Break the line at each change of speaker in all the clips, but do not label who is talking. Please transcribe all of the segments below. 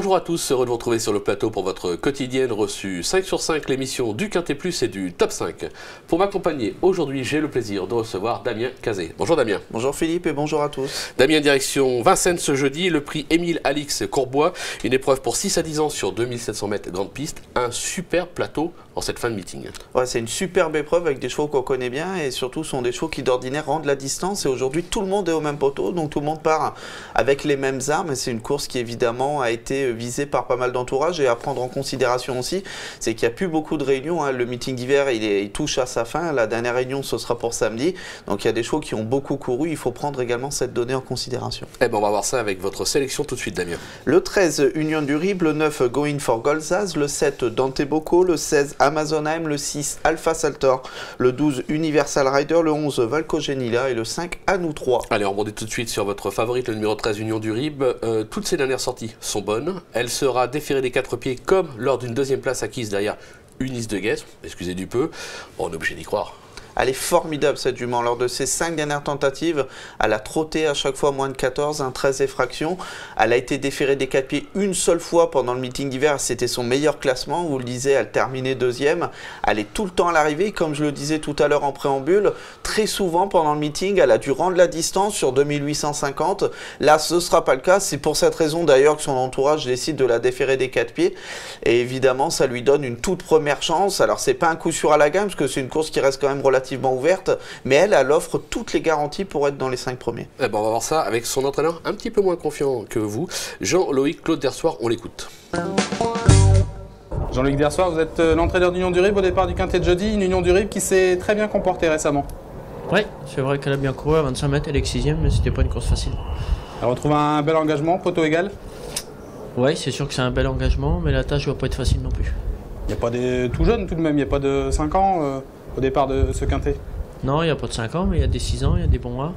Bonjour à tous, heureux de vous retrouver sur le plateau pour votre quotidienne reçue 5 sur 5, l'émission du Quintet Plus et du Top 5. Pour m'accompagner aujourd'hui, j'ai le plaisir de recevoir Damien Cazé. Bonjour Damien.
Bonjour Philippe et bonjour à tous.
Damien, direction Vincennes ce jeudi, le prix Émile Alix Courbois, une épreuve pour 6 à 10 ans sur 2700 mètres grande piste, un super plateau en cette fin de meeting.
Ouais, c'est une superbe épreuve avec des chevaux qu'on connaît bien et surtout sont des chevaux qui d'ordinaire rendent la distance et aujourd'hui tout le monde est au même poteau, donc tout le monde part avec les mêmes armes et c'est une course qui évidemment a été visée par pas mal d'entourage et à prendre en considération aussi, c'est qu'il n'y a plus beaucoup de réunions, hein. Le meeting d'hiver il touche à sa fin, la dernière réunion ce sera pour samedi, donc il y a des chevaux qui ont beaucoup couru, il faut prendre également cette donnée en considération.
Eh ben on va voir ça avec votre sélection tout de suite Damien.
Le 13 Union du Rib, le 9 Going for Golzaz, le 7 Dante Bocco, le 16 Amazonheim, le 6 Alpha Saltor, le 12 Universal Rider, le 11 Valco Genila et le 5 À nous 3.
Allez, on rebondit tout de suite sur votre favorite, le numéro 13 Union du Rib. Toutes ces dernières sorties sont bonnes. Elle sera déférée des 4 pieds comme lors d'une deuxième place acquise derrière Unis de Guest. Excusez du peu, on est obligé d'y croire.
Elle est formidable cette jument. Lors de ses 5 dernières tentatives, elle a trotté à chaque fois moins de 14, 13 effractions. Elle a été déférée des 4 pieds une seule fois pendant le meeting d'hiver. C'était son meilleur classement. Vous le disiez, elle terminait deuxième. Elle est tout le temps à l'arrivée. Comme je le disais tout à l'heure en préambule, très souvent pendant le meeting, elle a dû rendre la distance sur 2850. Là, ce ne sera pas le cas. C'est pour cette raison d'ailleurs que son entourage décide de la déférer des 4 pieds. Et évidemment, ça lui donne une toute première chance. Alors, c'est pas un coup sûr à la gagne parce que c'est une course qui reste quand même relativement ouverte, mais elle offre toutes les garanties pour être dans les 5 premiers.
Eh ben on va voir ça avec son entraîneur un petit peu moins confiant que vous, Jean-Loïc Claude Dersoir, on l'écoute.
Jean-Luc Dersoir, vous êtes l'entraîneur d'Union du Rib au départ du Quintet de jeudi, une Union du Rib qui s'est très bien comportée récemment.
Oui, c'est vrai qu'elle a bien couru à 25 mètres, elle est 6ème, mais c'était pas une course facile.
Elle retrouve un bel engagement, poteau égal.
Oui, c'est sûr que c'est un bel engagement, mais la tâche va pas être facile non plus.
Il n'y a pas des tout jeunes tout de même, il n'y a pas de 5 ans au départ de ce Quintet.
Non, il n'y a pas de 5 ans, mais il y a des 6 ans, il y a des bons mois.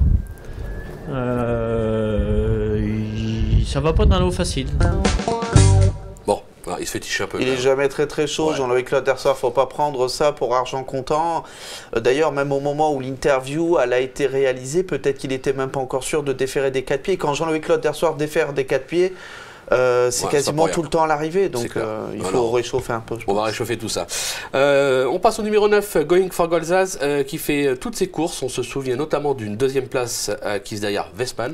Ça va pas dans l'eau facile.
Bon, il se fait ticher un peu.
Il est jamais très chaud, ouais. Jean-Loïc Claude Dersoir, faut pas prendre ça pour argent comptant. D'ailleurs, même au moment où l'interview elle a été réalisée, peut-être qu'il était même pas encore sûr de déférer des 4 pieds. Quand Jean-Loïc Claude Dersoir défère des 4 pieds, c'est quasiment tout le temps à l'arrivée, donc il faut réchauffer un peu.
On va réchauffer tout ça. On passe au numéro 9, Going for Golzaz, qui fait toutes ses courses. On se souvient notamment d'une deuxième place acquise derrière Vespan.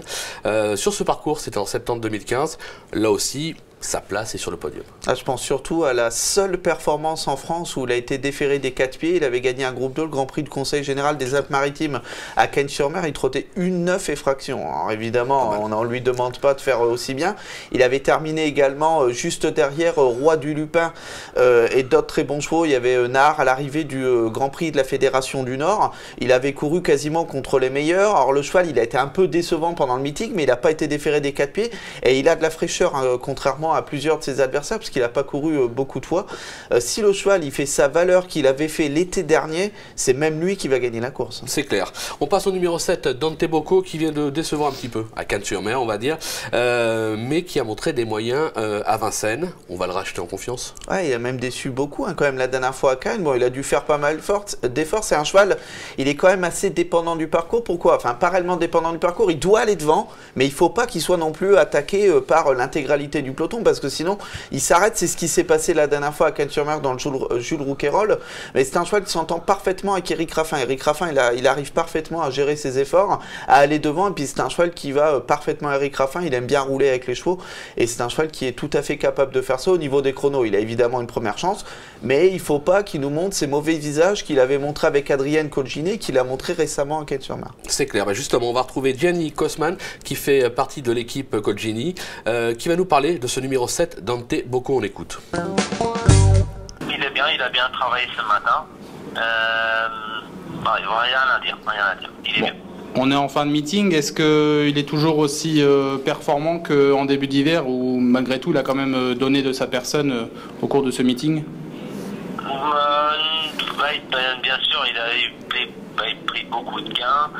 Sur ce parcours, c'était en septembre 2015. Là aussi, sa place est sur le podium.
Je pense surtout à la seule performance en France où il a été déféré des 4 pieds. Il avait gagné un groupe 2, le Grand Prix du Conseil Général des Alpes-Maritimes à Cagnes-sur-Mer. Il trottait une 9 effractions. Alors évidemment, on ne lui demande pas de faire aussi bien. Il avait terminé également juste derrière Roi du Lupin et d'autres très bons chevaux. Il y avait Nahar à l'arrivée du Grand Prix de la Fédération du Nord. Il avait couru quasiment contre les meilleurs. Alors le cheval, il a été un peu décevant pendant le meeting, mais il n'a pas été déféré des 4 pieds. Et il a de la fraîcheur, hein, contrairement à plusieurs de ses adversaires, parce qu'il n'a pas couru beaucoup de fois. Si le cheval il fait sa valeur qu'il avait fait l'été dernier, c'est même lui qui va gagner la course.
C'est clair. On passe au numéro 7, Dante Bocco, qui vient de décevoir un petit peu, à Cannes-sur-Mer on va dire, mais qui a montré des moyens à Vincennes. On va le racheter en confiance.
Ouais, il a même déçu beaucoup, hein, quand même la dernière fois à Cannes. Bon, il a dû faire pas mal d'efforts. C'est un cheval, il est quand même assez dépendant du parcours. Pourquoi? Enfin, pas réellement dépendant du parcours. Il doit aller devant, mais il ne faut pas qu'il soit non plus attaqué par l'intégralité du peloton, parce que sinon il s'arrête. C'est ce qui s'est passé la dernière fois à Cannes-sur-Mer dans le Jules Rouquayrol. Mais c'est un cheval qui s'entend parfaitement avec Eric Raffin. Eric Raffin, il arrive parfaitement à gérer ses efforts, à aller devant. Et puis c'est un cheval qui va parfaitement à Eric Raffin. Il aime bien rouler avec les chevaux. Et c'est un cheval qui est tout à fait capable de faire ça. Au niveau des chronos, il a évidemment une première chance. Mais il ne faut pas qu'il nous montre ses mauvais visages qu'il avait montré avec Adrienne Colginet, qu'il a montré récemment à Cannes-sur-Mer.
C'est clair. Justement, on va retrouver Gianni Kosman, qui fait partie de l'équipe Colgini, qui va nous parler de ce numéro 7, Dante Bocco, on écoute.
Il est bien, il a bien travaillé ce matin. Rien à dire. Il est bien.
On est en fin de meeting, est-ce qu'il est toujours aussi performant qu'en début d'hiver ou malgré tout il a quand même donné de sa personne au cours de ce meeting?
Bien sûr, il a pris beaucoup de gains.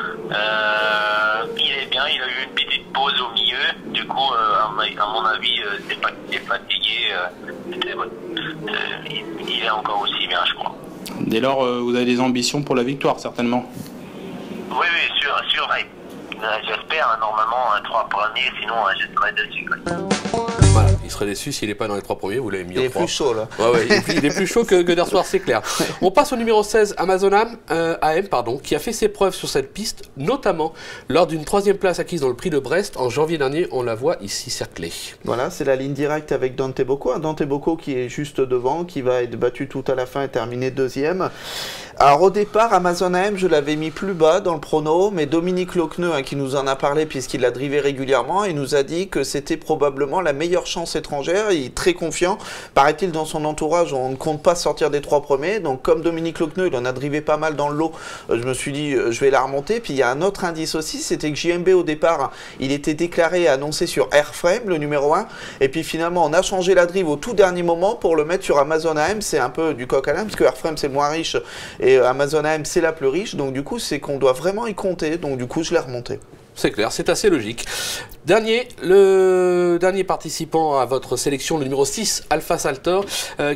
Il est bien, il a eu une petite pause au milieu. Du coup, à mon avis, c'est pas qu'il est fatigué. Il est encore aussi bien, je crois.
Dès lors, vous avez des ambitions pour la victoire, certainement?
Oui, sûr. J'espère, normalement, 3 premiers, sinon je serai dessus.
Voilà, Il serait déçu s'il n'est pas dans les 3 premiers, vous l'avez mis
Il
en
est
3.
plus chaud là.
Ouais, il est plus chaud que Derswar, c'est clair. On passe au numéro 16, Amazon AM, qui a fait ses preuves sur cette piste, notamment lors d'une 3e place acquise dans le prix de Brest en janvier dernier. On la voit ici cerclée.
Voilà, c'est la ligne directe avec Dante Bocco. Dante Bocco qui est juste devant, qui va être battu tout à la fin et terminer 2e. Alors au départ, Amazon AM, je l'avais mis plus bas dans le prono, mais Dominique Lochneux, qui nous en a parlé puisqu'il l'a drivé régulièrement, il nous a dit que c'était probablement la meilleure chance étrangère. Il est très confiant. Paraît-il, dans son entourage, on ne compte pas sortir des 3 premiers. Donc comme Dominique Lochneux, il en a drivé pas mal dans le lot, je me suis dit, je vais la remonter. Puis il y a un autre indice aussi, c'était que JMB au départ, il était déclaré et annoncé sur Airframe, le numéro 1. Et puis finalement, on a changé la drive au tout dernier moment pour le mettre sur Amazon AM. C'est un peu du coq à l'âne, parce que Airframe, c'est le moins riche. Et Amazon AM, c'est la plus riche. Donc du coup, c'est qu'on doit vraiment y compter. Donc du coup, je l'ai remonté.
C'est clair, c'est assez logique. Le dernier participant à votre sélection, le numéro 6, Alpha Saltor,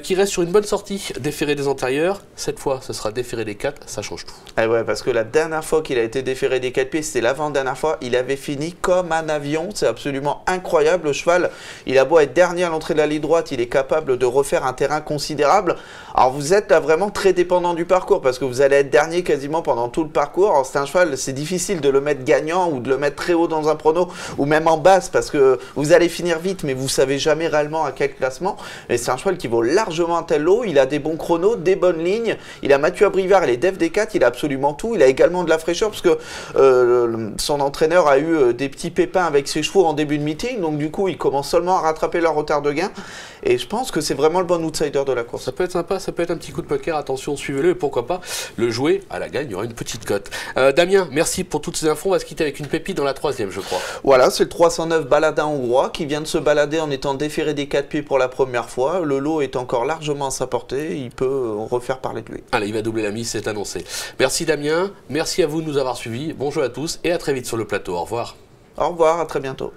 qui reste sur une bonne sortie, déféré des antérieurs. Cette fois, ce sera déféré des 4, ça change tout.
Ah ouais, parce que la dernière fois qu'il a été déféré des 4 pieds, c'était l'avant-dernière fois, il avait fini comme un avion. C'est absolument incroyable. Le cheval, il a beau être dernier à l'entrée de la ligne droite, il est capable de refaire un terrain considérable. Alors vous êtes là vraiment très dépendant du parcours, parce que vous allez être dernier quasiment pendant tout le parcours. Alors c'est un cheval, c'est difficile de le mettre gagnant ou de le mettre très haut dans un prono, ou même en basse, parce que vous allez finir vite, mais vous savez jamais réellement à quel classement. Et c'est un cheval qui vaut largement un tel lot. Il a des bons chronos, des bonnes lignes. Il a Mathieu Abrivard et les Dev des 4, il a absolument tout. Il a également de la fraîcheur, parce que son entraîneur a eu des petits pépins avec ses chevaux en début de meeting, donc du coup, il commence seulement à rattraper leur retard de gain. Et je pense que c'est vraiment le bon outsider de la course.
Ça peut être sympa, ça peut être un petit coup de poker. Attention, suivez-le et pourquoi pas le jouer à la gagne. Il y aura une petite cote. Damien, merci pour toutes ces infos. On va se quitter avec une pépite dans la 3e, je crois.
Voilà, c'est le 309 Baladin hongrois qui vient de se balader en étant déféré des 4 pieds pour la première fois. Le lot est encore largement à sa portée. Il peut refaire parler de lui.
Allez, il va doubler la mise, c'est annoncé. Merci Damien. Merci à vous de nous avoir suivis. Bonjour à tous et à très vite sur le plateau. Au revoir.
Au revoir, à très bientôt.